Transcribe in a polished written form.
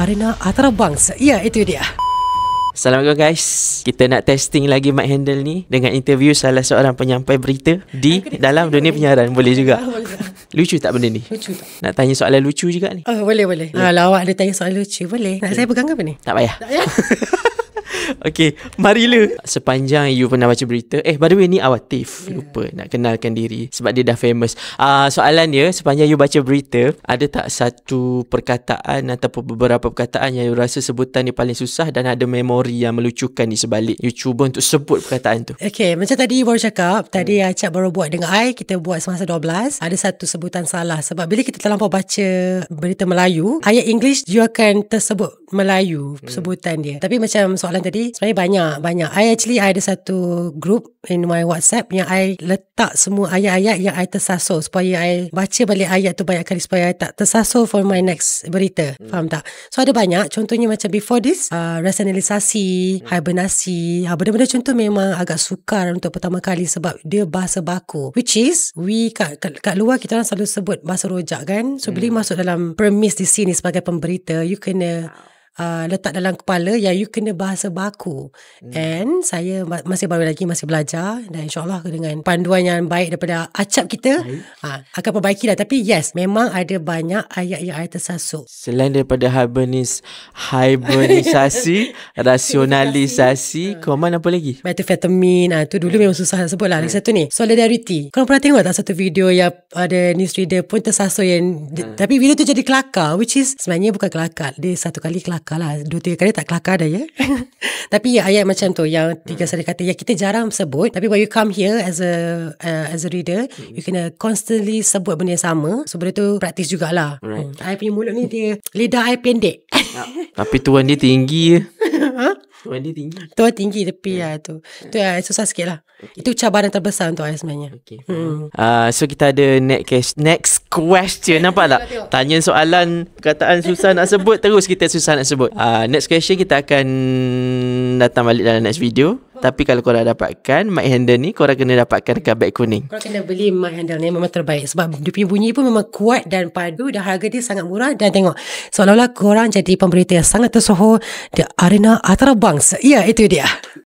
Arena Antarabangsa. Ya, itu dia. Assalamualaikum guys. Kita nak testing lagi mic handle ni dengan interview salah seorang penyampai berita di dalam dunia penyiaran. Boleh juga. Lucu tak benda ni? Lucu tak? Nak tanya soalan lucu juga ni? Boleh. Awak ada tanya soalan lucu, boleh. Nak saya pegang apa ni? Tak payah. Okay, marilah. Sepanjang you pernah baca berita, by the way ni Awatif. Lupa nak kenalkan diri sebab dia dah famous. Soalan dia, sepanjang you baca berita, ada tak satu perkataan ataupun beberapa perkataan yang you rasa sebutan ni paling susah dan ada memori yang melucukan di sebalik you cuba untuk sebut perkataan tu? Okay, macam tadi you baru cakap, tadi Acap baru buat dengan I, kita buat semasa 12, ada satu sebutan salah. Sebab bila kita terlampau baca berita Melayu, ayat English you akan tersebut Melayu sebutan dia. Tapi macam soalan tadi, sebenarnya banyak. I ada satu group in my WhatsApp yang I letak semua ayat-ayat yang I tersasul supaya I baca balik ayat tu banyak kali supaya I tak tersasul for my next berita. Faham tak? So ada banyak. Contohnya macam before this, rasionalisasi, hibernasi, benda-benda contoh memang agak sukar untuk pertama kali sebab dia bahasa baku. Which is, kat luar kita orang selalu sebut bahasa rojak kan. So bila masuk dalam premise di sini sebagai pemberita, you kena letak dalam kepala yang you kena bahasa baku. And saya masih baru lagi, masih belajar, dan insyaAllah dengan panduan yang baik daripada Acap kita akan perbaiki lah. Tapi yes, memang ada banyak ayat yang I tersasul. Selain daripada hibernisasi, rasionalisasi, koman apa lagi? Methamphetamine, tu dulu memang susah nak sebut lah. Lagi satu ni, solidarity. Korang pernah tengok tak satu video yang ada newsreader pun tersasul yang tapi video tu jadi kelakar, which is sebenarnya bukan kelakar. Dia satu kali kelakar lah, 2-3 kali tak kelakar dah ya. Tapi ayat macam tu yang 3 kata yang kita jarang sebut, tapi when you come here as a reader, you kena constantly sebut benda yang sama. So benda tu praktis jugalah. I punya mulut ni dia, lidah I pendek. Tapi tuan dia tinggi. Tuan dia tinggi. Tuan tinggi tapi tu susah sikit lah. Itu cabaran terbesar untuk I sebenarnya. So kita ada next question. Nampak tak? Tanya soalan perkataan susah nak sebut, terus kita susah nak sebut. Next question kita akan datang balik dalam next video. Tapi kalau korang dapatkan mic handle ni, korang kena dapatkan dekat beg kuning. Korang kena beli mic handle ni, memang terbaik. Sebab dia punya bunyi pun memang kuat dan padu, dan harga dia sangat murah. Dan tengok, seolah-olah korang jadi pemberita yang sangat tersohor di Arena Antarabangsa. Ya, itu dia.